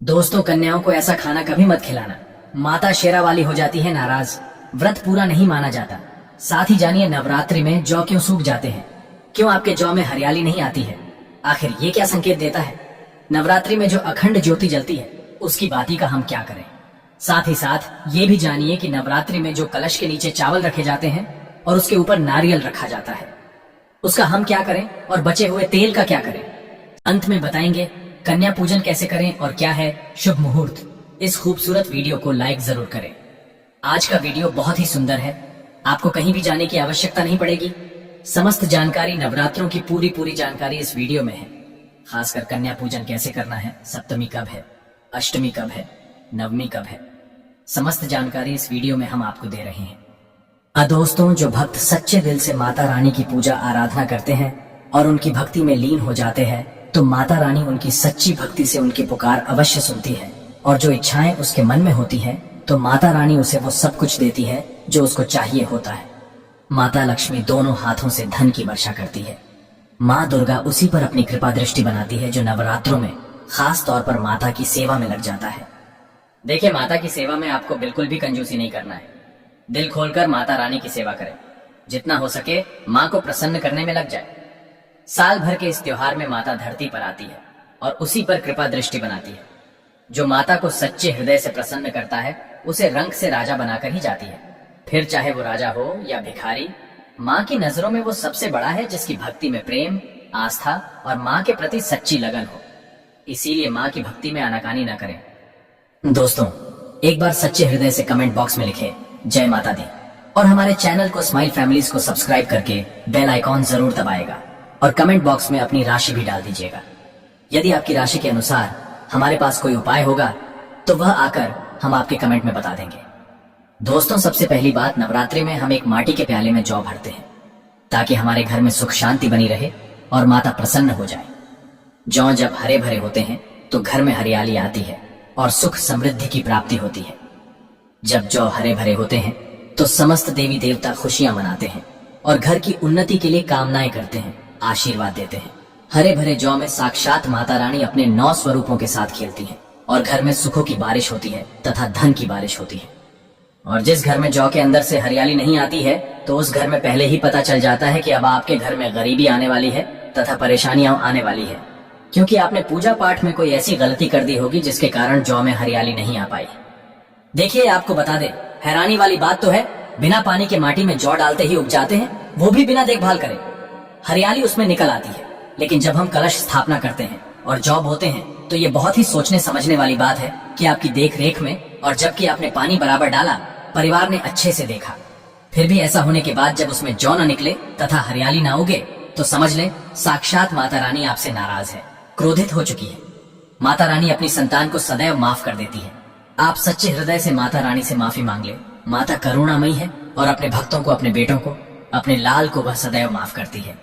दोस्तों, कन्याओं को ऐसा खाना कभी मत खिलाना। माता शेरा वाली हो जाती है नाराज, व्रत पूरा नहीं माना जाता। साथ ही जानिए नवरात्रि में जौ क्यों सूख जाते हैं, क्यों आपके जौ में हरियाली नहीं आती है। आखिर ये क्या संकेत देता है। नवरात्रि में जो अखंड ज्योति जलती है उसकी बाती का हम क्या करें। साथ ही साथ ये भी जानिए कि नवरात्रि में जो कलश के नीचे चावल रखे जाते हैं और उसके ऊपर नारियल रखा जाता है, उसका हम क्या करें और बचे हुए तेल का क्या करें। अंत में बताएंगे कन्या पूजन कैसे करें और क्या है शुभ मुहूर्त। इस खूबसूरत वीडियो को लाइक जरूर करें। आज का वीडियो बहुत ही सुंदर है, आपको कहीं भी जाने की आवश्यकता नहीं पड़ेगी। समस्त जानकारी, नवरात्रों की पूरी जानकारी इस वीडियो में है। खासकर कन्या पूजन कैसे करना है, सप्तमी कब है, अष्टमी कब है, नवमी कब है, समस्त जानकारी इस वीडियो में हम आपको दे रहे हैं। दोस्तों, जो भक्त सच्चे दिल से माता रानी की पूजा आराधना करते हैं और उनकी भक्ति में लीन हो जाते हैं, तो माता रानी उनकी सच्ची भक्ति से उनकी पुकार अवश्य सुनती है और जो इच्छाएं उसके मन में होती है तो माता रानी उसे वो सब कुछ देती है जो उसको चाहिए होता है। माता लक्ष्मी दोनों हाथों से धन की वर्षा करती है। माँ दुर्गा उसी पर अपनी कृपा दृष्टि बनाती है जो नवरात्रों में खास तौर पर माता की सेवा में लग जाता है। देखिए, माता की सेवा में आपको बिल्कुल भी कंजूसी नहीं करना है। दिल खोलकर माता रानी की सेवा करें, जितना हो सके माँ को प्रसन्न करने में लग जाए। साल भर के इस त्योहार में माता धरती पर आती है और उसी पर कृपा दृष्टि बनाती है। जो माता को सच्चे हृदय से प्रसन्न करता है उसे रंग से राजा बनाकर ही जाती है। फिर चाहे वो राजा हो या भिखारी, माँ की नजरों में वो सबसे बड़ा है जिसकी भक्ति में प्रेम, आस्था और माँ के प्रति सच्ची लगन हो। इसीलिए माँ की भक्ति में आनाकानी न करें। दोस्तों, एक बार सच्चे हृदय से कमेंट बॉक्स में लिखे जय माता दी और हमारे चैनल को स्माइल फैमिलीज को सब्सक्राइब करके बेल आइकॉन जरूर दबाएगा और कमेंट बॉक्स में अपनी राशि भी डाल दीजिएगा। यदि आपकी राशि के अनुसार हमारे पास कोई उपाय होगा तो वह आकर हम आपके कमेंट में बता देंगे। दोस्तों, सबसे पहली बात, नवरात्रि में हम एक माटी के प्याले में जौ भरते हैं ताकि हमारे घर में सुख शांति बनी रहे और माता प्रसन्न हो जाए। जौ जब हरे भरे होते हैं तो घर में हरियाली आती है और सुख समृद्धि की प्राप्ति होती है। जब जौ हरे भरे होते हैं तो समस्त देवी देवता खुशियां मनाते हैं और घर की उन्नति के लिए कामनाएं करते हैं, आशीर्वाद देते हैं। हरे भरे जौ में साक्षात माता रानी अपने 9 स्वरूपों के साथ खेलती हैं और घर में सुखों की बारिश होती है तथा धन की बारिश होती है। और जिस घर में जौ के अंदर से हरियाली नहीं आती है तो उस घर में पहले ही पता चल जाता है कि अब आपके घर में गरीबी आने वाली है तथा परेशानियां आने वाली है, क्योंकि आपने पूजा पाठ में कोई ऐसी गलती कर दी होगी जिसके कारण जौ में हरियाली नहीं आ पाई। देखिए, आपको बता दे, हैरानी वाली बात तो है, बिना पानी के माटी में जौ डालते ही उग जाते हैं, वो भी बिना देखभाल करे। हरियाली उसमें निकल आती है, लेकिन जब हम कलश स्थापना करते हैं और जौ बोते हैं तो ये बहुत ही सोचने समझने वाली बात है कि आपकी देख रेख में और जबकि आपने पानी बराबर डाला, परिवार ने अच्छे से देखा, फिर भी ऐसा होने के बाद जब उसमें जौ न निकले तथा हरियाली न उगे तो समझ लें साक्षात माता रानी आपसे नाराज है, क्रोधित हो चुकी है। माता रानी अपनी संतान को सदैव माफ कर देती है। आप सच्चे हृदय से माता रानी से माफी मांग ले। माता करुणामयी है और अपने भक्तों को, अपने बेटों को, अपने लाल को वह सदैव माफ करती है।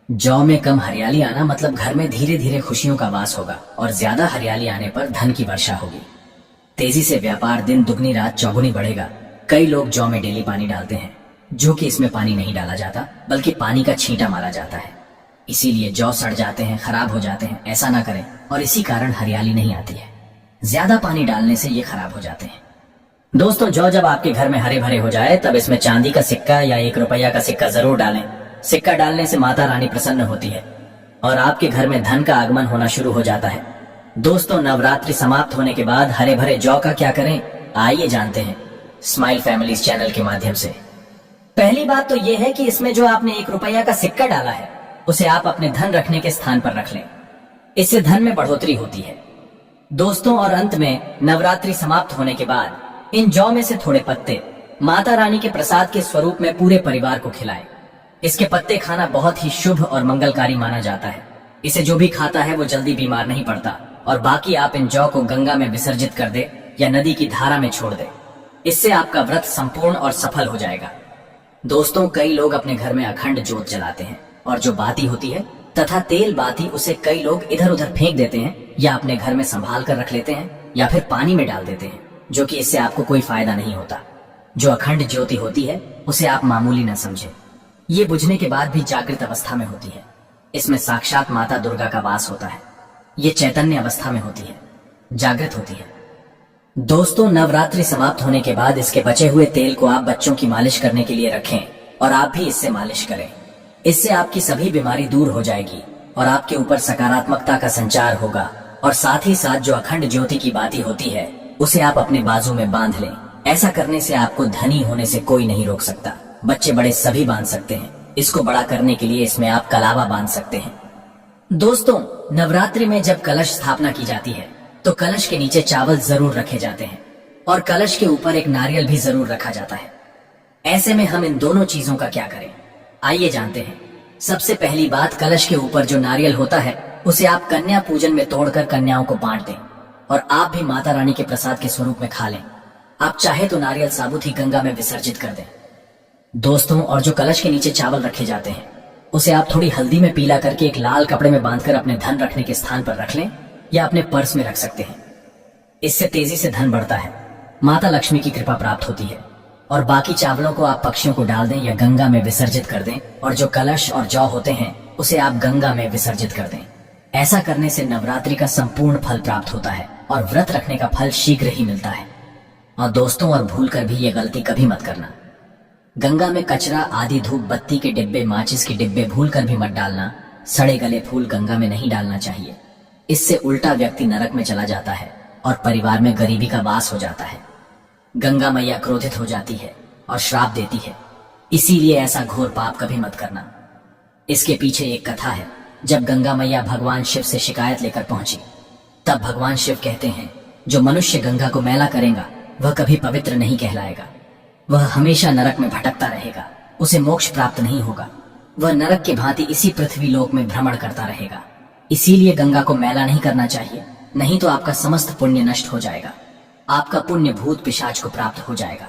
जौ में कम हरियाली आना मतलब घर में धीरे धीरे खुशियों का वास होगा और ज्यादा हरियाली आने पर धन की वर्षा होगी। तेजी से व्यापार दिन दुगनी रात चौगुनी बढ़ेगा। कई लोग जौ में डेली पानी डालते हैं, जो कि इसमें पानी नहीं डाला जाता बल्कि पानी का छींटा मारा जाता है। इसीलिए जौ सड़ जाते हैं, खराब हो जाते हैं। ऐसा ना करें और इसी कारण हरियाली नहीं आती है। ज्यादा पानी डालने से ये खराब हो जाते हैं। दोस्तों, जौ जब आपके घर में हरे भरे हो जाए तब इसमें चांदी का सिक्का या 1 रुपया का सिक्का जरूर डालें। सिक्का डालने से माता रानी प्रसन्न होती है और आपके घर में धन का आगमन होना शुरू हो जाता है। दोस्तों, नवरात्रि समाप्त होने के बाद हरे भरे जौ का क्या करें, आइए जानते हैं स्माइल फैमिलीज चैनल के माध्यम से। पहली बात तो यह है कि इसमें जो आपने 1 रुपया का सिक्का डाला है उसे आप अपने धन रखने के स्थान पर रख लें। इससे धन में बढ़ोतरी होती है। दोस्तों, और अंत में नवरात्रि समाप्त होने के बाद इन जौ में से थोड़े पत्ते माता रानी के प्रसाद के स्वरूप में पूरे परिवार को खिलाएं। इसके पत्ते खाना बहुत ही शुभ और मंगलकारी माना जाता है। इसे जो भी खाता है वो जल्दी बीमार नहीं पड़ता। और बाकी आप इन जौ को गंगा में विसर्जित कर दे या नदी की धारा में छोड़ दे। इससे आपका व्रत संपूर्ण और सफल हो जाएगा। दोस्तों, कई लोग अपने घर में अखंड ज्योत जलाते हैं और जो बाती होती है तथा तेल बाती, उसे कई लोग इधर उधर फेंक देते हैं या अपने घर में संभाल कर रख लेते हैं या फिर पानी में डाल देते हैं, जो कि इससे आपको कोई फायदा नहीं होता। जो अखंड ज्योति होती है उसे आप मामूली न समझें। ये बुझने के बाद भी जागृत अवस्था में होती है। इसमें साक्षात माता दुर्गा का वास होता है। ये चैतन्य अवस्था में होती है। जागृत होती है। दोस्तों, नवरात्रि समाप्त होने के बाद इसके बचे हुए तेल को आप बच्चों की मालिश करने के लिए रखें और आप भी इससे मालिश करें। इससे आपकी सभी बीमारी दूर हो जाएगी और आपके ऊपर सकारात्मकता का संचार होगा। और साथ ही साथ जो अखंड ज्योति की बाती होती है उसे आप अपने बाजू में बांध लें। ऐसा करने से आपको धनी होने से कोई नहीं रोक सकता। बच्चे बड़े सभी बांध सकते हैं। इसको बड़ा करने के लिए इसमें आप कलावा बांध सकते हैं। दोस्तों, नवरात्रि में जब कलश स्थापना की जाती है तो कलश के नीचे चावल जरूर रखे जाते हैं और कलश के ऊपर एक नारियल भी जरूर रखा जाता है। ऐसे में हम इन दोनों चीजों का क्या करें, आइए जानते हैं। सबसे पहली बात, कलश के ऊपर जो नारियल होता है उसे आप कन्या पूजन में तोड़कर कन्याओं को बांट दें और आप भी माता रानी के प्रसाद के स्वरूप में खा लें। आप चाहे तो नारियल साबुत ही गंगा में विसर्जित कर दें। दोस्तों, और जो कलश के नीचे चावल रखे जाते हैं उसे आप थोड़ी हल्दी में पीला करके एक लाल कपड़े में बांधकर अपने धन रखने के स्थान पर रख लें या अपने पर्स में रख सकते हैं। इससे तेजी से धन बढ़ता है, माता लक्ष्मी की कृपा प्राप्त होती है। और बाकी चावलों को आप पक्षियों को डाल दें या गंगा में विसर्जित कर दें और जो कलश और जौ होते हैं उसे आप गंगा में विसर्जित कर दें। ऐसा करने से नवरात्रि का संपूर्ण फल प्राप्त होता है और व्रत रखने का फल शीघ्र ही मिलता है। और दोस्तों, और भूलकर भी ये गलती कभी मत करना। गंगा में कचरा आदि, धूप बत्ती के डिब्बे, माचिस के डिब्बे भूलकर भी मत डालना। सड़े गले फूल गंगा में नहीं डालना चाहिए। इससे उल्टा व्यक्ति नरक में चला जाता है और परिवार में गरीबी का वास हो जाता है। गंगा मैया क्रोधित हो जाती है और श्राप देती है। इसीलिए ऐसा घोर पाप कभी मत करना। इसके पीछे एक कथा है। जब गंगा मैया भगवान शिव से शिकायत लेकर पहुंची तब भगवान शिव कहते हैं, जो मनुष्य गंगा को मैला करेगा वह कभी पवित्र नहीं कहलाएगा। वह हमेशा नरक में भटकता रहेगा, उसे मोक्ष प्राप्त नहीं होगा। वह नरक के भांति इसी पृथ्वी लोक में भ्रमण करता रहेगा। इसीलिए गंगा को मैला नहीं करना चाहिए, नहीं तो आपका समस्त पुण्य नष्ट हो जाएगा। आपका पुण्य भूत पिशाच को प्राप्त हो जाएगा।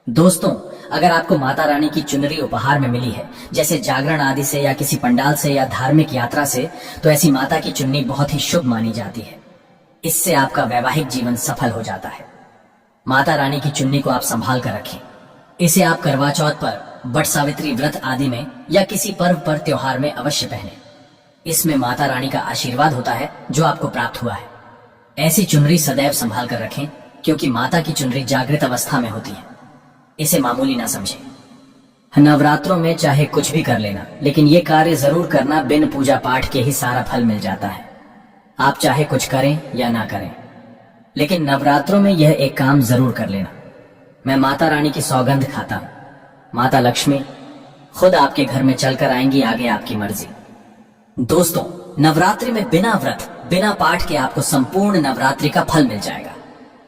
दोस्तों, अगर आपको माता रानी की चुनरी उपहार में मिली है, जैसे जागरण आदि से या किसी पंडाल से या धार्मिक यात्रा से, तो ऐसी माता की चुन्नी बहुत ही शुभ मानी जाती है। इससे आपका वैवाहिक जीवन सफल हो जाता है। माता रानी की चुन्नी को आप संभाल कर रखें। इसे आप करवा चौथ पर, बट सावित्री व्रत आदि में या किसी पर्व पर, त्योहार में अवश्य पहने। इसमें माता रानी का आशीर्वाद होता है जो आपको प्राप्त हुआ है। ऐसी चुनरी सदैव संभाल कर रखें, क्योंकि माता की चुनरी जागृत अवस्था में होती है। इसे मामूली ना समझें। नवरात्रों में चाहे कुछ भी कर लेना, लेकिन ये कार्य जरूर करना, बिन पूजा पाठ के ही सारा फल मिल जाता है। आप चाहे कुछ करें या ना करें, लेकिन नवरात्रों में यह एक काम जरूर कर लेना। मैं माता रानी की सौगंध खाता हूं, माता लक्ष्मी खुद आपके घर में चलकर आएंगी, आगे आपकी मर्जी। दोस्तों, नवरात्रि में बिना व्रत, बिना पाठ के आपको संपूर्ण नवरात्रि का फल मिल जाएगा।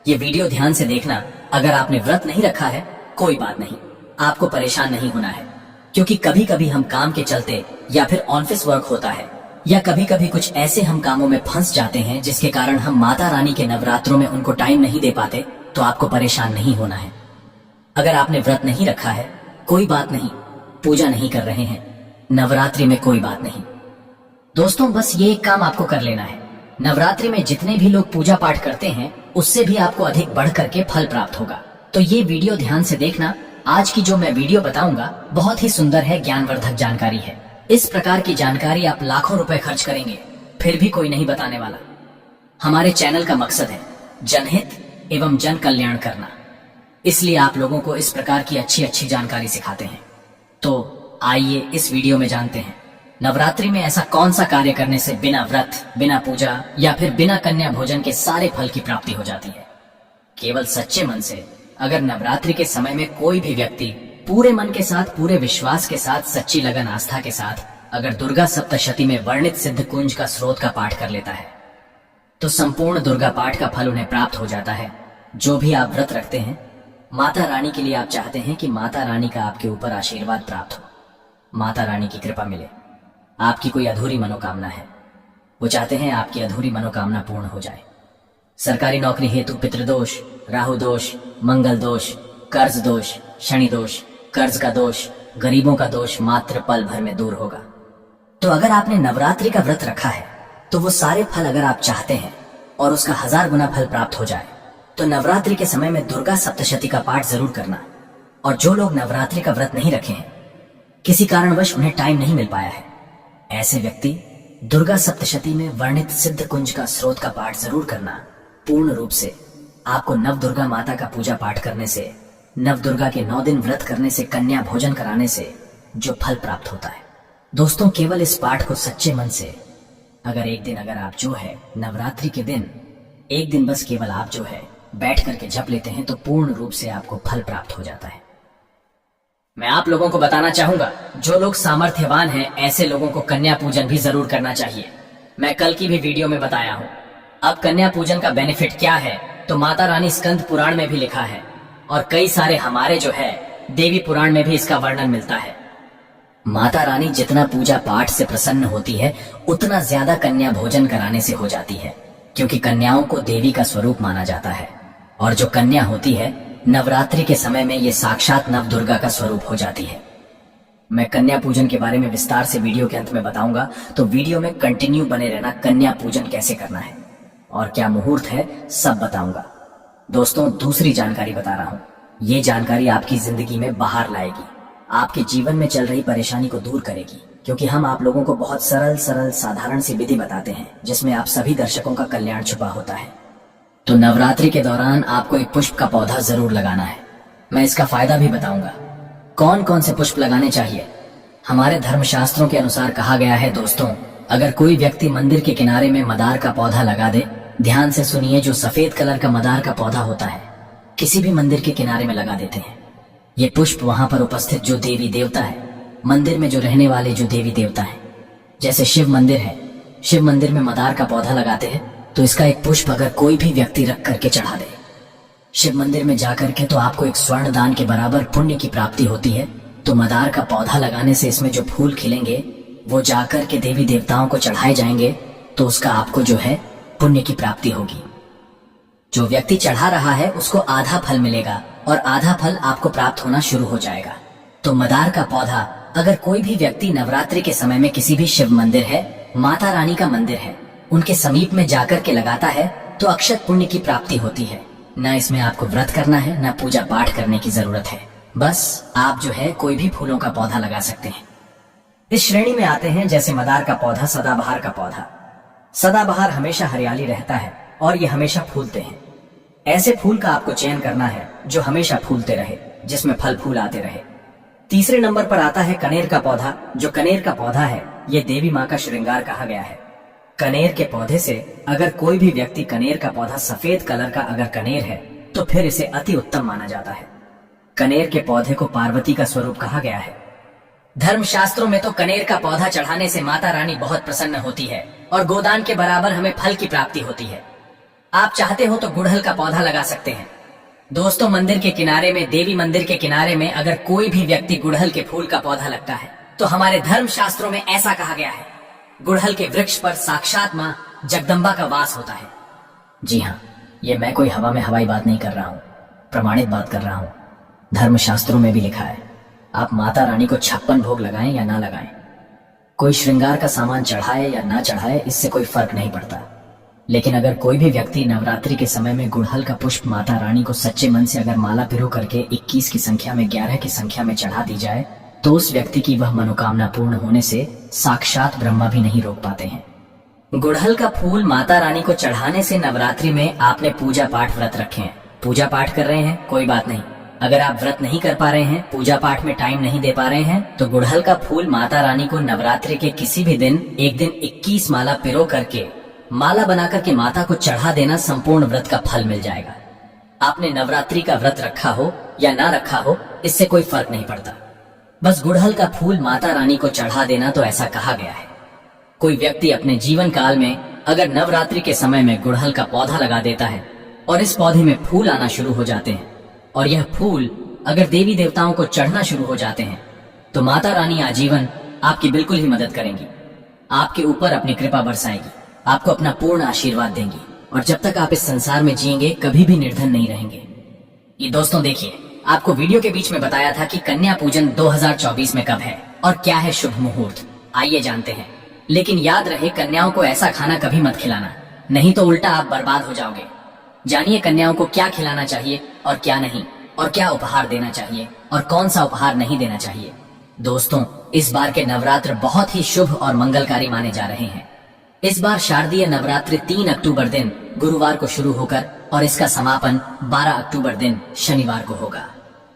ये वीडियो ध्यान से देखना। अगर आपने व्रत नहीं रखा है कोई बात नहीं, आपको परेशान नहीं होना है, क्योंकि कभी कभी हम काम के चलते या फिर ऑफिस वर्क होता है या कभी कभी कुछ ऐसे हम कामों में फंस जाते हैं जिसके कारण हम माता रानी के नवरात्रों में उनको टाइम नहीं दे पाते। तो आपको परेशान नहीं होना है। अगर आपने व्रत नहीं रखा है कोई बात नहीं, पूजा नहीं कर रहे हैं नवरात्रि में कोई बात नहीं। दोस्तों, बस ये एक काम आपको कर लेना है। नवरात्रि में जितने भी लोग पूजा पाठ करते हैं उससे भी आपको अधिक बढ़ करके फल प्राप्त होगा। तो ये वीडियो ध्यान से देखना। आज की जो मैं वीडियो बताऊंगा बहुत ही सुंदर है, ज्ञानवर्धक जानकारी है। इस प्रकार की जानकारी आप लाखों रुपए खर्च करेंगे फिर भी कोई नहीं बताने वाला। हमारे चैनल का मकसद है जनहित एवं जन कल्याण करना, इसलिए आप लोगों को इस प्रकार की अच्छी अच्छी जानकारी सिखाते हैं। तो आइए इस वीडियो में जानते हैं नवरात्रि में ऐसा कौन सा कार्य करने से बिना व्रत, बिना पूजा या फिर बिना कन्या भोजन के सारे फल की प्राप्ति हो जाती है। केवल सच्चे मन से अगर नवरात्रि के समय में कोई भी व्यक्ति पूरे मन के साथ, पूरे विश्वास के साथ, सच्ची लगन आस्था के साथ अगर दुर्गा सप्तशती में वर्णित सिद्ध कुंज का स्रोत का पाठ कर लेता है तो संपूर्ण दुर्गा पाठ का फल उन्हें प्राप्त हो जाता है। जो भी आप व्रत रखते हैं, माता रानी के लिए आप चाहते हैं कि माता रानी का आपके ऊपर आशीर्वाद प्राप्त हो, माता रानी की कृपा मिले। आपकी कोई अधूरी मनोकामना है, वो चाहते हैं आपकी अधूरी मनोकामना पूर्ण हो जाए। सरकारी नौकरी हेतु पितृदोष, राहु दोष, मंगल दोष, कर्ज दोष, शनि दोष, कर्ज का दोष, गरीबों का दोष मात्र पल भर में दूर होगा। तो अगर आपने नवरात्रि का व्रत रखा है तो वो सारे फल अगर आप चाहते हैं और उसका 1000 गुना फल प्राप्त हो जाए तो नवरात्रि के समय में दुर्गा सप्तशती का पाठ जरूर करना। और जो लोग नवरात्रि का व्रत नहीं रखे हैं, किसी कारणवश उन्हें टाइम नहीं मिल पाया है, ऐसे व्यक्ति दुर्गा सप्तशती में वर्णित सिद्ध कुंज का स्रोत का पाठ जरूर करना। पूर्ण रूप से आपको नवदुर्गा माता का पूजा पाठ करने से, नवदुर्गा के 9 दिन व्रत करने से, कन्या भोजन कराने से जो फल प्राप्त होता है। दोस्तों, केवल इस पाठ को सच्चे मन से अगर आप जो है नवरात्रि के दिन एक दिन बस केवल आप जो है बैठ करके जप लेते हैं तो पूर्ण रूप से आपको फल प्राप्त हो जाता है। मैं आप लोगों को बताना चाहूंगा, जो लोग सामर्थ्यवान हैं ऐसे लोगों को कन्या पूजन भी जरूर करना चाहिए। मैं कल की भी वीडियो में बताया हूँ। अब कन्या पूजन का बेनिफिट क्या है तो माता रानी स्कंद पुराण में भी लिखा है और कई सारे हमारे जो है देवी पुराण में भी इसका वर्णन मिलता है। माता रानी जितना पूजा पाठ से प्रसन्न होती है उतना ज्यादा कन्या भोजन कराने से हो जाती है, क्योंकि कन्याओं को देवी का स्वरूप माना जाता है और जो कन्या होती है नवरात्रि के समय में ये साक्षात नवदुर्गा का स्वरूप हो जाती है। मैं कन्या पूजन के बारे में विस्तार से वीडियो के अंत में बताऊंगा, तो वीडियो में कंटिन्यू बने रहना। कन्या पूजन कैसे करना है और क्या मुहूर्त है सब बताऊंगा। दोस्तों, दूसरी जानकारी बता रहा हूँ, ये जानकारी आपकी जिंदगी में बाहर लाएगी, आपके जीवन में चल रही परेशानी को दूर करेगी, क्योंकि हम आप लोगों को बहुत सरल साधारण सी विधि बताते हैं जिसमें आप सभी दर्शकों का कल्याण छुपा होता है। तो नवरात्रि के दौरान आपको एक पुष्प का पौधा जरूर लगाना है। मैं इसका फायदा भी बताऊंगा। कौन कौन से पुष्प लगाने चाहिए? हमारे धर्मशास्त्रों के अनुसार कहा गया है दोस्तों, अगर कोई व्यक्ति मंदिर के किनारे में मदार का पौधा लगा दे, ध्यान से सुनिए, जो सफेद कलर का मदार का पौधा होता है किसी भी मंदिर के किनारे में लगा देते हैं। ये पुष्प वहां पर उपस्थित जो देवी देवता है, मंदिर में जो रहने वाले जो देवी देवता है, जैसे शिव मंदिर है, शिव मंदिर में मदार का पौधा लगाते हैं तो इसका एक पुष्प अगर कोई भी व्यक्ति रख करके चढ़ा दे शिव मंदिर में जाकर के, तो आपको एक स्वर्ण दान के बराबर पुण्य की प्राप्ति होती है। तो मदार का पौधा लगाने से इसमें जो फूल खिलेंगे वो जाकर के देवी देवताओं को चढ़ाए जाएंगे, तो उसका आपको जो है पुण्य की प्राप्ति होगी। जो व्यक्ति चढ़ा रहा है उसको आधा फल मिलेगा और आधा फल आपको प्राप्त होना शुरू हो जाएगा। तो मदार का पौधा अगर कोई भी व्यक्ति नवरात्रि के समय में किसी भी शिव मंदिर है, माता रानी का मंदिर है, उनके समीप में जाकर के लगाता है तो अक्षत पुण्य की प्राप्ति होती है। न इसमें आपको व्रत करना है, न पूजा पाठ करने की जरूरत है, बस आप जो है कोई भी फूलों का पौधा लगा सकते हैं। इस श्रेणी में आते हैं जैसे मदार का पौधा, सदाबहार का पौधा। सदाबहार हमेशा हरियाली रहता है और ये हमेशा फूलते हैं। ऐसे फूल का आपको चयन करना है जो हमेशा फूलते रहे, जिसमें फल फूल आते रहे। तीसरे नंबर पर आता है कनेर का पौधा। जो कनेर का पौधा है ये देवी माँ का श्रृंगार कहा गया है। कनेर के पौधे से अगर कोई भी व्यक्ति, कनेर का पौधा सफेद कलर का अगर कनेर है तो फिर इसे अति उत्तम माना जाता है। कनेर के पौधे को पार्वती का स्वरूप कहा गया है। धर्मशास्त्रों में तो कनेर का पौधा चढ़ाने से माता रानी बहुत प्रसन्न होती है और गोदान के बराबर हमें फल की प्राप्ति होती है। आप चाहते हो तो गुड़हल का पौधा लगा सकते हैं। दोस्तों, मंदिर के किनारे में, देवी मंदिर के किनारे में अगर कोई भी व्यक्ति गुड़हल के फूल का पौधा लगता है तो हमारे धर्म शास्त्रों में ऐसा कहा गया है, गुड़हल के वृक्ष पर साक्षात माँ जगदम्बा का वास होता है। जी हाँ, ये मैं कोई हवा में हवाई बात नहीं कर रहा हूँ, प्रमाणित बात कर रहा हूँ। धर्मशास्त्रों में भी लिखा है, आप माता रानी को 56 भोग लगाएं या ना लगाएं, कोई श्रृंगार का सामान चढ़ाए या ना चढ़ाए, इससे कोई फर्क नहीं पड़ता। लेकिन अगर कोई भी व्यक्ति नवरात्रि के समय में गुड़हल का पुष्प माता रानी को सच्चे मन से अगर माला पिरो करके 21 की संख्या में, 11 की संख्या में चढ़ा दी जाए तो उस व्यक्ति की वह मनोकामना पूर्ण होने से साक्षात ब्रह्मा भी नहीं रोक पाते हैं। गुड़हल का फूल माता रानी को चढ़ाने से नवरात्रि में आपने पूजा पाठ व्रत रखे हैं, पूजा पाठ कर रहे हैं, कोई बात नहीं। अगर आप व्रत नहीं कर पा रहे हैं, पूजा पाठ में टाइम नहीं दे पा रहे हैं, तो गुड़हल का फूल माता रानी को नवरात्रि के किसी भी दिन, एक दिन 21 माला पिरो करके, माला बनाकर के माता को चढ़ा देना, संपूर्ण व्रत का फल मिल जाएगा। आपने नवरात्रि का व्रत रखा हो या ना रखा हो, इससे कोई फर्क नहीं पड़ता। बस गुड़हल का फूल माता रानी को चढ़ा देना, तो ऐसा कहा गया है। कोई व्यक्ति अपने जीवन काल में अगर नवरात्रि के समय में गुड़हल का पौधा लगा देता है और इस पौधे में फूल आना शुरू हो जाते हैं और यह फूल अगर देवी देवताओं को चढ़ना शुरू हो जाते हैं, तो माता रानी आजीवन आपकी बिल्कुल ही मदद करेंगी, आपके ऊपर अपनी कृपा बरसाएगी, आपको अपना पूर्ण आशीर्वाद देंगी और जब तक आप इस संसार में जिएंगे कभी भी निर्धन नहीं रहेंगे। ये दोस्तों देखिए, आपको वीडियो के बीच में बताया था कि कन्या पूजन 2024 में कब है और क्या है शुभ मुहूर्त, आइए जानते हैं। लेकिन याद रहे, कन्याओं को ऐसा खाना कभी मत खिलाना, नहीं तो उल्टा आप बर्बाद हो जाओगे। जानिए कन्याओं को क्या खिलाना चाहिए और क्या नहीं, और क्या उपहार देना चाहिए और कौन सा उपहार नहीं देना चाहिए। दोस्तों, इस बार के नवरात्र बहुत ही शुभ और मंगलकारी माने जा रहे हैं। इस बार शारदीय नवरात्रि 3 अक्टूबर दिन गुरुवार को शुरू होकर और इसका समापन 12 अक्टूबर दिन शनिवार को होगा।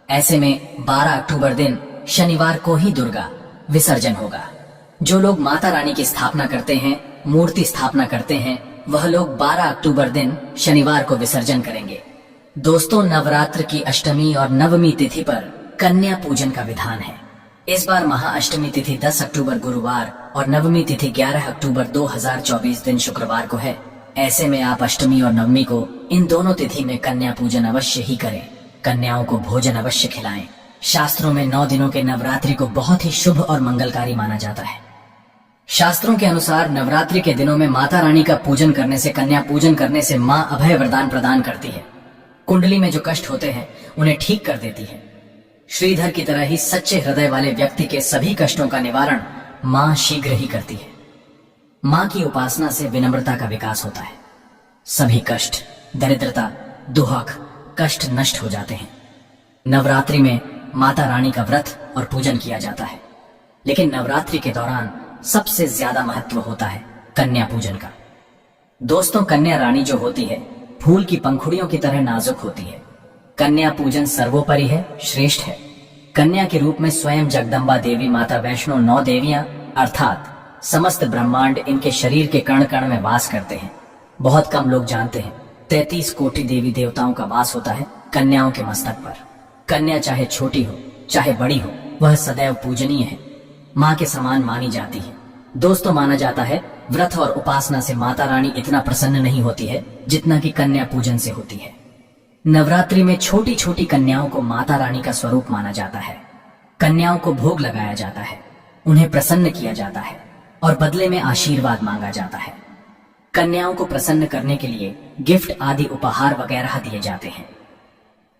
ऐसे में 12 अक्टूबर दिन शनिवार को ही दुर्गा विसर्जन होगा। जो लोग माता रानी की स्थापना करते हैं, मूर्ति स्थापना करते हैं, वह लोग 12 अक्टूबर दिन शनिवार को विसर्जन करेंगे। दोस्तों, नवरात्र की अष्टमी और नवमी तिथि पर कन्या पूजन का विधान है। इस बार महाअष्टमी तिथि 10 अक्टूबर गुरुवार और नवमी तिथि 11 अक्टूबर 2024 दिन शुक्रवार को है। ऐसे में आप अष्टमी और नवमी को इन दोनों तिथि में कन्या पूजन अवश्य ही करें। कन्याओं को भोजन अवश्य खिलाएं। शास्त्रों में 9 दिनों के नवरात्रि को बहुत ही शुभ और मंगलकारी माना जाता है। शास्त्रों के अनुसार नवरात्रि के दिनों में माता रानी का पूजन करने से, कन्या पूजन करने से माँ अभय वरदान प्रदान करती है। कुंडली में जो कष्ट होते हैं उन्हें ठीक कर देती है। श्रीधर की तरह ही सच्चे हृदय वाले व्यक्ति के सभी कष्टों का निवारण माँ शीघ्र ही करती है। माँ की उपासना से विनम्रता का विकास होता है। सभी कष्ट, दरिद्रता, दुहक, कष्ट नष्ट हो जाते हैं। नवरात्रि में माता रानी का व्रत और पूजन किया जाता है, लेकिन नवरात्रि के दौरान सबसे ज्यादा महत्व होता है कन्या पूजन का। दोस्तों, कन्या रानी जो होती है फूल की पंखुड़ियों की तरह नाजुक होती है। कन्या पूजन सर्वोपरि है, श्रेष्ठ है। कन्या के रूप में स्वयं जगदम्बा देवी, माता वैष्णो, 9 देवियां अर्थात समस्त ब्रह्मांड इनके शरीर के कण कण में वास करते हैं। बहुत कम लोग जानते हैं 33 कोटि देवी देवताओं का वास होता है कन्याओं के मस्तक पर। कन्या चाहे छोटी हो चाहे बड़ी हो, वह सदैव पूजनीय है, माँ के समान मानी जाती है। दोस्तों, माना जाता है व्रत और उपासना से माता रानी इतना प्रसन्न नहीं होती है जितना कि कन्या पूजन से होती है। नवरात्रि में छोटी छोटी कन्याओं को माता रानी का स्वरूप माना जाता है। कन्याओं को भोग लगाया जाता है, उन्हें प्रसन्न किया जाता है और बदले में आशीर्वाद मांगा जाता है। कन्याओं को प्रसन्न करने के लिए गिफ्ट आदि उपहार वगैरह दिए जाते हैं।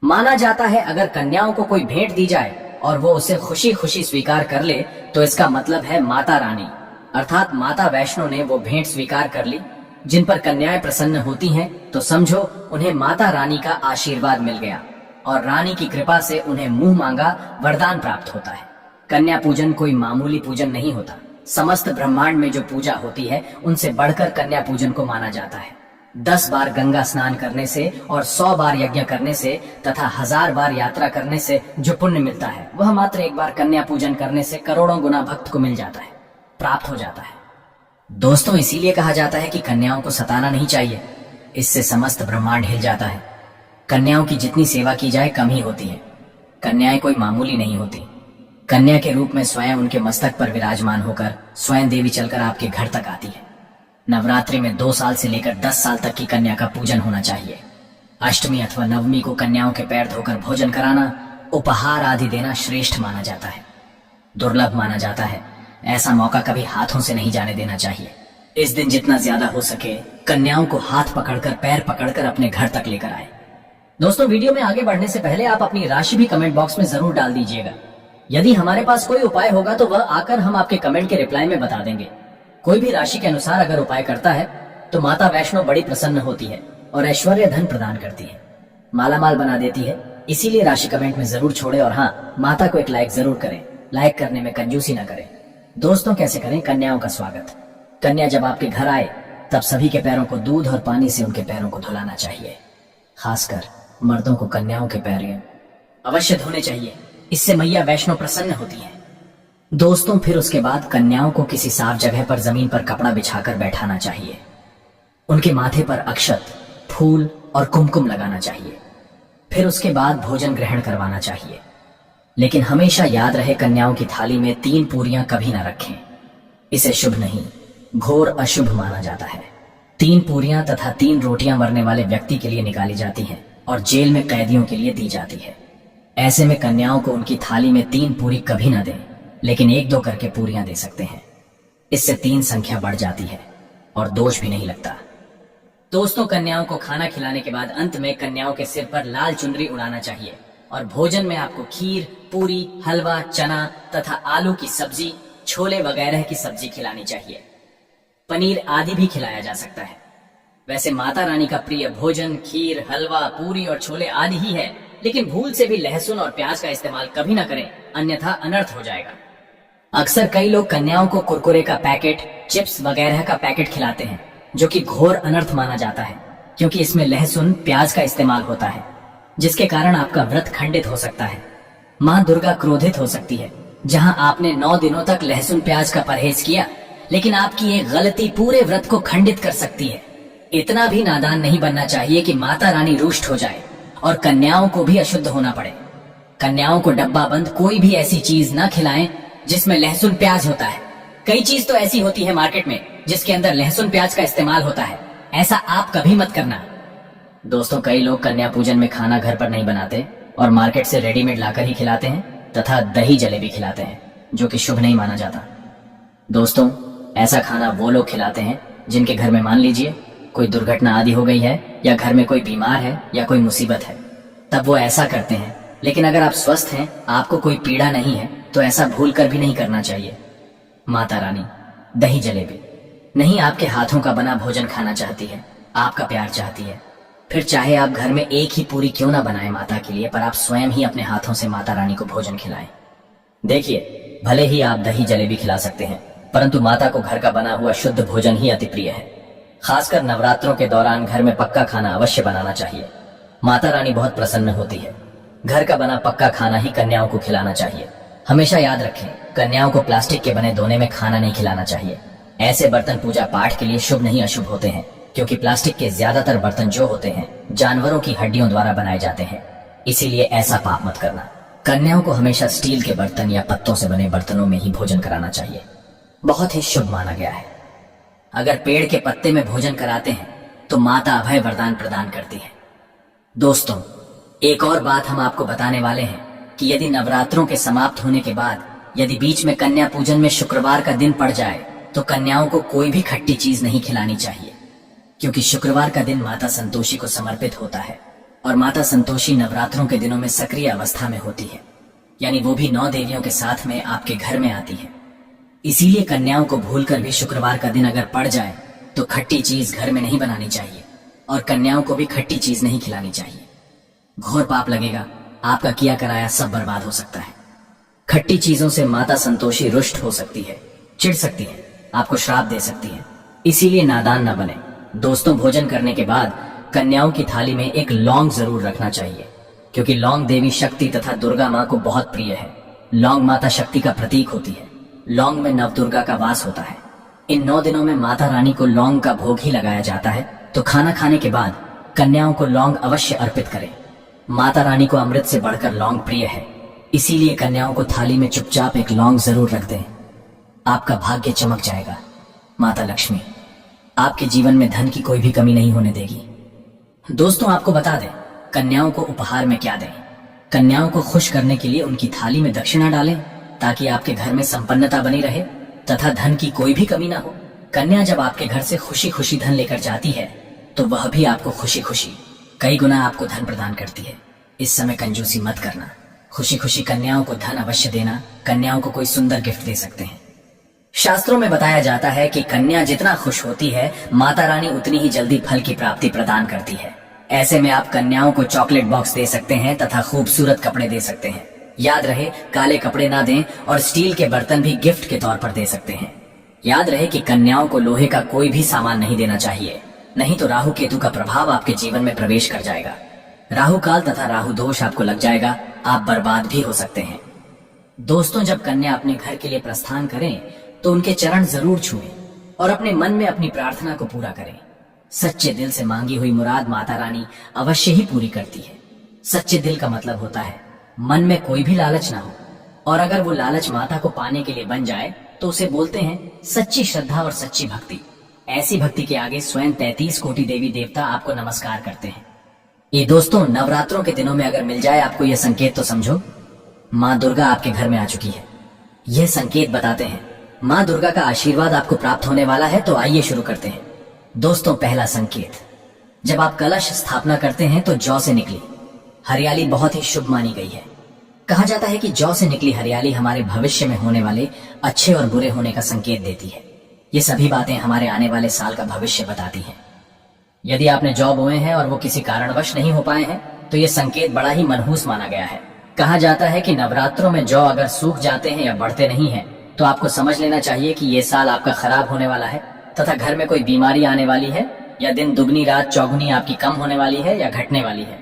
माना जाता है अगर कन्याओं को कोई भेंट दी जाए और वो उसे खुशी खुशी स्वीकार कर ले तो इसका मतलब है माता रानी अर्थात माता वैष्णो ने वो भेंट स्वीकार कर ली। जिन पर कन्याएं प्रसन्न होती हैं तो समझो उन्हें माता रानी का आशीर्वाद मिल गया और रानी की कृपा से उन्हें मुंह मांगा वरदान प्राप्त होता है। कन्या पूजन कोई मामूली पूजन नहीं होता। समस्त ब्रह्मांड में जो पूजा होती है उनसे बढ़कर कन्या पूजन को माना जाता है। 10 बार गंगा स्नान करने से और 100 बार यज्ञ करने से तथा 1000 बार यात्रा करने से जो पुण्य मिलता है वह मात्र एक बार कन्या पूजन करने से करोड़ों गुना भक्त को मिल जाता है, प्राप्त हो जाता है। दोस्तों, इसीलिए कहा जाता है कि कन्याओं को सताना नहीं चाहिए, इससे समस्त ब्रह्मांड हिल जाता है। कन्याओं की जितनी सेवा की जाए कम ही होती है। कन्याएं कोई मामूली नहीं होती। कन्या के रूप में स्वयं उनके मस्तक पर विराजमान होकर स्वयं देवी चलकर आपके घर तक आती है। नवरात्रि में 2 साल से लेकर 10 साल तक की कन्या का पूजन होना चाहिए। अष्टमी अथवा नवमी को कन्याओं के पैर धोकर भोजन कराना, उपहार आदि देना श्रेष्ठ माना जाता है, दुर्लभ माना जाता है। ऐसा मौका कभी हाथों से नहीं जाने देना चाहिए। इस दिन जितना ज्यादा हो सके कन्याओं को हाथ पकड़कर, पैर पकड़कर अपने घर तक लेकर आए। दोस्तों, वीडियो में आगे बढ़ने से पहले आप अपनी राशि भी कमेंट बॉक्स में जरूर डाल दीजिएगा। यदि हमारे पास कोई उपाय होगा तो वह आकर हम आपके कमेंट के रिप्लाई में बता देंगे। कोई भी राशि के अनुसार अगर उपाय करता है तो माता वैष्णो बड़ी प्रसन्न होती है और ऐश्वर्य धन प्रदान करती है, मालामाल बना देती है। इसीलिए राशि कमेंट में जरूर छोड़े और हाँ, माता को एक लाइक जरूर करें। लाइक करने में कंजूसी न करें। दोस्तों, कैसे करें कन्याओं का स्वागत? कन्या जब आपके घर आए तब सभी के पैरों को दूध और पानी से उनके पैरों को धुलाना चाहिए। खासकर मर्दों को कन्याओं के पैर अवश्य धोने चाहिए, इससे मैया वैष्णो प्रसन्न होती है। दोस्तों, फिर उसके बाद कन्याओं को किसी साफ जगह पर जमीन पर कपड़ा बिछाकर बैठाना चाहिए। उनके माथे पर अक्षत, फूल और कुमकुम लगाना चाहिए। फिर उसके बाद भोजन ग्रहण करवाना चाहिए। लेकिन हमेशा याद रहे, कन्याओं की थाली में 3 पूरियां कभी ना रखें। इसे शुभ नहीं, घोर अशुभ माना जाता है। 3 पूरियां तथा 3 रोटियां मरने वाले व्यक्ति के लिए निकाली जाती हैं और जेल में कैदियों के लिए दी जाती है। ऐसे में कन्याओं को उनकी थाली में 3 पूरी कभी ना दें, लेकिन 1-2 करके पूरियां दे सकते हैं। इससे 3 संख्या बढ़ जाती है और दोष भी नहीं लगता। दोस्तों, कन्याओं को खाना खिलाने के बाद अंत में कन्याओं के सिर पर लाल चुनरी उड़ाना चाहिए और भोजन में आपको खीर, पूरी, हलवा, चना तथा आलू की सब्जी, छोले वगैरह की सब्जी खिलानी चाहिए। पनीर आदि भी खिलाया जा सकता है। वैसे माता रानी का प्रिय भोजन खीर, हलवा, पूरी और छोले आदि ही है, लेकिन भूल से भी लहसुन और प्याज का इस्तेमाल कभी ना करें, अन्यथा अनर्थ हो जाएगा। अक्सर कई लोग कन्याओं को कुरकुरे का पैकेट, चिप्स वगैरह का पैकेट खिलाते हैं, जो कि घोर अनर्थ माना जाता है, क्योंकि इसमें लहसुन प्याज का इस्तेमाल होता है, जिसके कारण आपका व्रत खंडित हो सकता है। माँ दुर्गा क्रोधित हो सकती है। जहाँ आपने 9 दिनों तक लहसुन प्याज का परहेज किया, लेकिन आपकी एक गलती पूरे व्रत को खंडित कर सकती है। इतना भी नादान नहीं बनना चाहिए कि माता रानी रुष्ट हो जाए और कन्याओं को भी अशुद्ध होना पड़े। कन्याओं को डब्बा बंद कोई भी ऐसी चीज न खिलाएं जिसमें लहसुन प्याज होता है। कई चीज तो ऐसी होती है मार्केट में जिसके अंदर लहसुन प्याज का इस्तेमाल होता है। ऐसा आप कभी मत करना। दोस्तों, कई लोग कन्या पूजन में खाना घर पर नहीं बनाते और मार्केट से रेडीमेड लाकर ही खिलाते हैं तथा दही जलेबी खिलाते हैं, जो कि शुभ नहीं माना जाता। दोस्तों, ऐसा खाना वो लोग खिलाते हैं जिनके घर में मान लीजिए कोई दुर्घटना आदि हो गई है, या घर में कोई बीमार है, या कोई मुसीबत है, तब वो ऐसा करते हैं। लेकिन अगर आप स्वस्थ हैं, आपको कोई पीड़ा नहीं है, तो ऐसा भूल कर भी नहीं करना चाहिए। माता रानी दही जलेबी नहीं, आपके हाथों का बना भोजन खाना चाहती है, आपका प्यार चाहती है। फिर चाहे आप घर में एक ही पूरी क्यों ना बनाए माता के लिए, पर आप स्वयं ही अपने हाथों से माता रानी को भोजन खिलाएं। देखिए, भले ही आप दही जलेबी खिला सकते हैं, परंतु माता को घर का बना हुआ शुद्ध भोजन ही अति प्रिय है। खासकर नवरात्रों के दौरान घर में पक्का खाना अवश्य बनाना चाहिए। माता रानी बहुत प्रसन्न होती है। घर का बना पक्का खाना ही कन्याओं को खिलाना चाहिए। हमेशा याद रखें, कन्याओं को प्लास्टिक के बने दोने में खाना नहीं खिलाना चाहिए। ऐसे बर्तन पूजा पाठ के लिए शुभ नहीं अशुभ होते हैं, क्योंकि प्लास्टिक के ज्यादातर बर्तन जो होते हैं जानवरों की हड्डियों द्वारा बनाए जाते हैं। इसीलिए ऐसा पाप मत करना। कन्याओं को हमेशा स्टील के बर्तन या पत्तों से बने बर्तनों में ही भोजन कराना चाहिए। बहुत ही शुभ माना गया है। अगर पेड़ के पत्ते में भोजन कराते हैं तो माता अभय वरदान प्रदान करती है। दोस्तों, एक और बात हम आपको बताने वाले हैं कि यदि नवरात्रों के समाप्त होने के बाद यदि बीच में कन्या पूजन में शुक्रवार का दिन पड़ जाए तो कन्याओं को कोई भी खट्टी चीज नहीं खिलानी चाहिए, क्योंकि शुक्रवार का दिन माता संतोषी को समर्पित होता है और माता संतोषी नवरात्रों के दिनों में सक्रिय अवस्था में होती है, यानी वो भी 9 देवियों के साथ में आपके घर में आती है। इसीलिए कन्याओं को भूलकर भी शुक्रवार का दिन अगर पड़ जाए तो खट्टी चीज घर में नहीं बनानी चाहिए और कन्याओं को भी खट्टी चीज नहीं खिलानी चाहिए। घोर पाप लगेगा, आपका किया कराया सब बर्बाद हो सकता है। खट्टी चीजों से माता संतोषी रुष्ट हो सकती है, चिढ़ सकती है, आपको श्राप दे सकती है। इसीलिए नादान न बने। दोस्तों, भोजन करने के बाद कन्याओं की थाली में एक लौंग जरूर रखना चाहिए, क्योंकि लौंग देवी शक्ति तथा दुर्गा माँ को बहुत प्रिय है। लौंग माता शक्ति का प्रतीक होती है। लौंग में नवदुर्गा का वास होता है। इन 9 दिनों में माता रानी को लौंग का भोग ही लगाया जाता है, तो खाना खाने के बाद कन्याओं को लौंग अवश्य अर्पित करें। माता रानी को अमृत से बढ़कर लौंग प्रिय है, इसीलिए कन्याओं को थाली में चुपचाप एक लौंग जरूर रख दें। आपका भाग्य चमक जाएगा। माता लक्ष्मी आपके जीवन में धन की कोई भी कमी नहीं होने देगी। दोस्तों, आपको बता दें, कन्याओं को उपहार में क्या दें। कन्याओं को खुश करने के लिए उनकी थाली में दक्षिणा डालें, ताकि आपके घर में संपन्नता बनी रहे तथा धन की कोई भी कमी ना हो। कन्या जब आपके घर से खुशी खुशी धन लेकर जाती है तो वह भी आपको खुशी खुशी कई गुना आपको धन प्रदान करती है। इस समय कंजूसी मत करना। खुशी खुशी कन्याओं को धन अवश्य देना। कन्याओं को कोई सुंदर गिफ्ट दे सकते हैं। शास्त्रों में बताया जाता है कि कन्या जितना खुश होती है, माता रानी उतनी ही जल्दी फल की प्राप्ति प्रदान करती है। ऐसे में आप कन्याओं को चॉकलेट बॉक्स दे सकते हैं तथा खूबसूरत कपड़े दे सकते हैं। याद रहे, काले कपड़े ना दें और स्टील के बर्तन भी गिफ्ट के तौर पर दे सकते हैं। याद रहे कि कन्याओं को लोहे का कोई भी सामान नहीं देना चाहिए, नहीं तो राहु केतु का प्रभाव आपके जीवन में प्रवेश कर जाएगा। राहु काल तथा राहु दोष आपको लग जाएगा, आप बर्बाद भी हो सकते हैं। दोस्तों, जब कन्या अपने घर के लिए प्रस्थान करें तो उनके चरण जरूर छुएं और अपने मन में अपनी प्रार्थना को पूरा करें। सच्चे दिल से मांगी हुई मुराद माता रानी अवश्य ही पूरी करती है। सच्चे दिल का मतलब होता है मन में कोई भी लालच ना हो, और अगर वो लालच माता को पाने के लिए बन जाए तो उसे बोलते हैं सच्ची श्रद्धा और सच्ची भक्ति। ऐसी भक्ति के आगे स्वयं 33 कोटि देवी देवता आपको नमस्कार करते हैं। ये दोस्तों, नवरात्रों के दिनों में अगर मिल जाए आपको यह संकेत, तो समझो माँ दुर्गा आपके घर में आ चुकी है। यह संकेत बताते हैं माँ दुर्गा का आशीर्वाद आपको प्राप्त होने वाला है। तो आइए शुरू करते हैं। दोस्तों, पहला संकेत, जब आप कलश स्थापना करते हैं तो जौ से निकली हरियाली बहुत ही शुभ मानी गई है। कहा जाता है कि जौ से निकली हरियाली हमारे भविष्य में होने वाले अच्छे और बुरे होने का संकेत देती है। ये सभी बातें हमारे आने वाले साल का भविष्य बताती हैं। यदि आपने जौ बोए हैं और वो किसी कारणवश नहीं हो पाए हैं तो ये संकेत बड़ा ही मनहूस माना गया है। कहा जाता है कि नवरात्रों में जौ अगर सूख जाते हैं या बढ़ते नहीं हैं तो आपको समझ लेना चाहिए कि ये साल आपका खराब होने वाला है तथा घर में कोई बीमारी आने वाली है, या दिन दुगनी रात चौगुनी आपकी कम होने वाली है या घटने वाली है।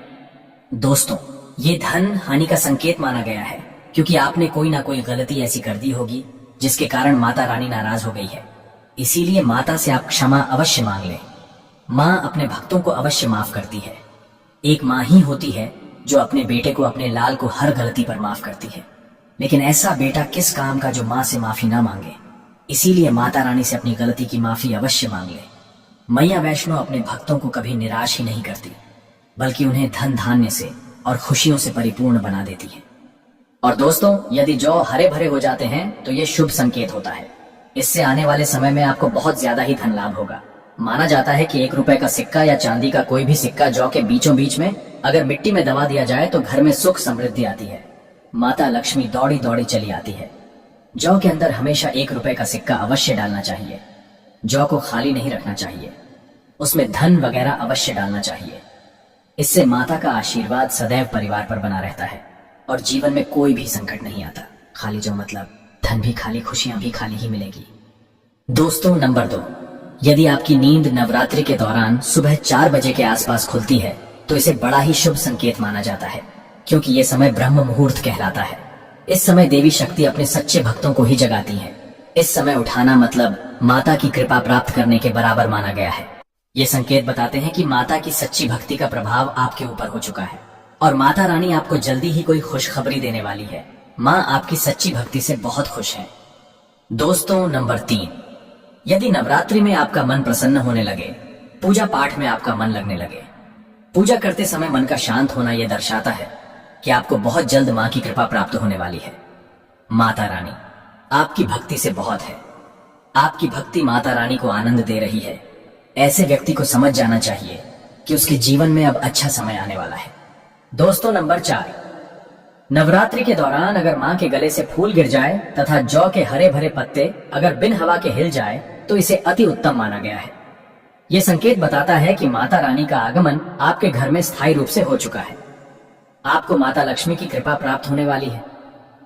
दोस्तों, ये धन हानि का संकेत माना गया है, क्योंकि आपने कोई ना कोई गलती ऐसी कर दी होगी जिसके कारण माता रानी नाराज हो गई है। इसीलिए माता से आप क्षमा अवश्य मांग लें। माँ अपने भक्तों को अवश्य माफ करती है। एक माँ ही होती है जो अपने बेटे को, अपने लाल को हर गलती पर माफ करती है। लेकिन ऐसा बेटा किस काम का जो माँ से माफी ना मांगे। इसीलिए माता रानी से अपनी गलती की माफी अवश्य मांग ले। मैया वैष्णो अपने भक्तों को कभी निराश ही नहीं करती, बल्कि उन्हें धन धान्य से और खुशियों से परिपूर्ण बना देती है। और दोस्तों, यदि जौ हरे भरे हो जाते हैं तो ये शुभ संकेत होता है। इससे आने वाले समय में आपको बहुत ज्यादा ही धन लाभ होगा। माना जाता है कि 1 रुपए का सिक्का या चांदी का कोई भी सिक्का जौ के बीचों बीच में अगर मिट्टी में दबा दिया जाए तो घर में सुख समृद्धि आती है। माता लक्ष्मी दौड़ी दौड़ी चली आती है। जौ के अंदर हमेशा 1 रुपए का सिक्का अवश्य डालना चाहिए। जौ को खाली नहीं रखना चाहिए, उसमें धन वगैरह अवश्य डालना चाहिए। इससे माता का आशीर्वाद सदैव परिवार पर बना रहता है और जीवन में कोई भी संकट नहीं आता। खाली जौ मतलब धन भी खाली, खुशियां भी खाली ही मिलेगी। दोस्तों, नंबर 2, यदि आपकी नींद नवरात्रि के दौरान सुबह 4 बजे के आसपास खुलती है तो इसे बड़ा ही शुभ संकेत माना जाता है, क्योंकि ये समय ब्रह्म मुहूर्त कहलाता है। इस समय देवी शक्ति अपने सच्चे भक्तों को ही जगाती है। इस समय उठाना मतलब माता की कृपा प्राप्त करने के बराबर माना गया है। ये संकेत बताते हैं कि माता की सच्ची भक्ति का प्रभाव आपके ऊपर हो चुका है और माता रानी आपको जल्दी ही कोई खुशखबरी देने वाली है। माँ आपकी सच्ची भक्ति से बहुत खुश है। दोस्तों, नंबर 3, यदि नवरात्रि में आपका मन प्रसन्न होने लगे, पूजा पाठ में आपका मन लगने लगे, पूजा करते समय मन का शांत होना यह दर्शाता है कि आपको बहुत जल्द माँ की कृपा प्राप्त होने वाली है। माता रानी आपकी भक्ति से बहुत है। आपकी भक्ति माता रानी को आनंद दे रही है। ऐसे व्यक्ति को समझ जाना चाहिए कि उसके जीवन में अब अच्छा समय आने वाला है। दोस्तों, नंबर 4, नवरात्रि के दौरान अगर माँ के गले से फूल गिर जाए तथा जौ के हरे भरे पत्ते अगर बिन हवा के हिल जाए तो इसे अति उत्तम माना गया है। यह संकेत बताता है कि माता रानी का आगमन आपके घर में स्थायी रूप से हो चुका है। आपको माता लक्ष्मी की कृपा प्राप्त होने वाली है।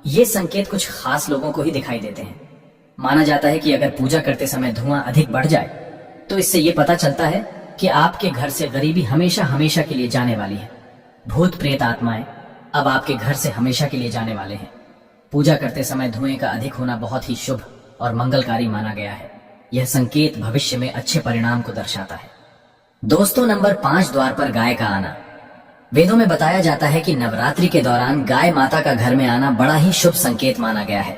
ये संकेत कुछ खास लोगों को ही दिखाई देते हैं। माना जाता है कि अगर पूजा करते समय धुआं अधिक बढ़ जाए तो इससे ये पता चलता है कि आपके घर से गरीबी हमेशा हमेशा के लिए जाने वाली है। भूत प्रेत आत्माएं अब आपके घर से हमेशा के लिए जाने वाले हैं। पूजा करते समय धुएं का अधिक होना बहुत ही शुभ और मंगलकारी माना गया है। यह संकेत भविष्य में अच्छे परिणाम को दर्शाता है। दोस्तों, नंबर 5, द्वार पर गाय का आना। वेदों में बताया जाता है कि नवरात्रि के दौरान गाय माता का घर में आना बड़ा ही शुभ संकेत माना गया है।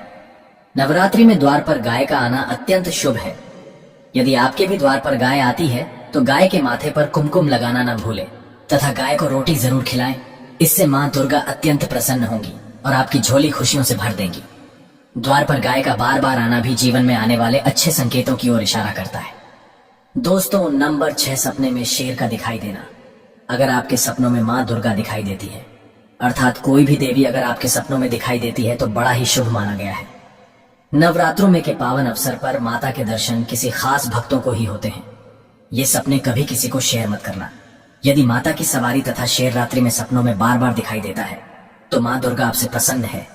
नवरात्रि में द्वार पर गाय का आना अत्यंत शुभ है। यदि आपके भी द्वार पर गाय आती है तो गाय के माथे पर कुमकुम लगाना न भूले तथा गाय को रोटी जरूर खिलाएं। इससे माँ दुर्गा अत्यंत प्रसन्न होंगी और आपकी झोली खुशियों से भर देंगी। द्वार पर गाय का बार बार आना भी जीवन में आने वाले अच्छे संकेतों की ओर इशारा करता है। दोस्तों, नंबर 6, सपने में शेर का दिखाई देना। अगर आपके सपनों में माँ दुर्गा दिखाई देती है, अर्थात कोई भी देवी अगर आपके सपनों में दिखाई देती है तो बड़ा ही शुभ माना गया है। नवरात्रों में के पावन अवसर पर माता के दर्शन किसी खास भक्तों को ही होते हैं। ये सपने कभी किसी को शेयर मत करना। यदि माता की सवारी तथा शेर रात्रि में सपनों में बार बार दिखाई देता है तो माँ दुर्गा आपसे प्रसन्न है।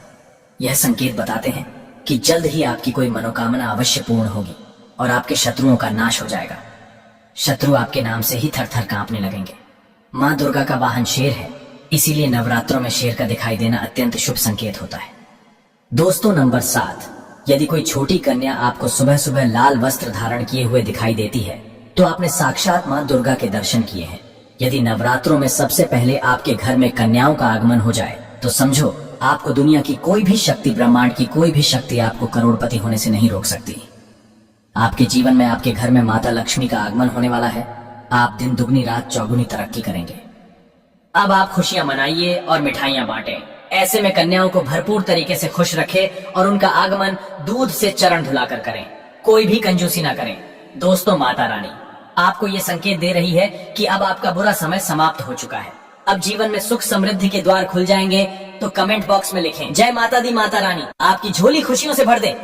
यह संकेत बताते हैं कि जल्द ही आपकी कोई मनोकामना अवश्य पूर्ण होगी और आपके शत्रुओं का नाश हो जाएगा। शत्रु आपके नाम से ही थर थर कांपने लगेंगे। माँ दुर्गा का वाहन शेर है, इसीलिए नवरात्रों में शेर का दिखाई देना अत्यंत शुभ संकेत होता है। दोस्तों, नंबर 7, यदि कोई छोटी कन्या आपको सुबह सुबह लाल वस्त्र धारण किए हुए दिखाई देती है तो आपने साक्षात माँ दुर्गा के दर्शन किए हैं। यदि नवरात्रों में सबसे पहले आपके घर में कन्याओं का आगमन हो जाए तो समझो आपको दुनिया की कोई भी शक्ति, ब्रह्मांड की कोई भी शक्ति आपको करोड़पति होने से नहीं रोक सकती। आपके जीवन में, आपके घर में माता लक्ष्मी का आगमन होने वाला है। आप दिन दुगनी रात चौगुनी तरक्की करेंगे। अब आप खुशियां मनाइए और मिठाइयां बांटें। ऐसे में कन्याओं को भरपूर तरीके से खुश रखें और उनका आगमन दूध से चरण धुलाकर करें। कोई भी कंजूसी ना करें। दोस्तों, माता रानी आपको ये संकेत दे रही है कि अब आपका बुरा समय समाप्त हो चुका है। अब जीवन में सुख समृद्धि के द्वार खुल जाएंगे। तो कमेंट बॉक्स में लिखें, जय माता दी माता रानी आपकी झोली खुशियों से भर दे।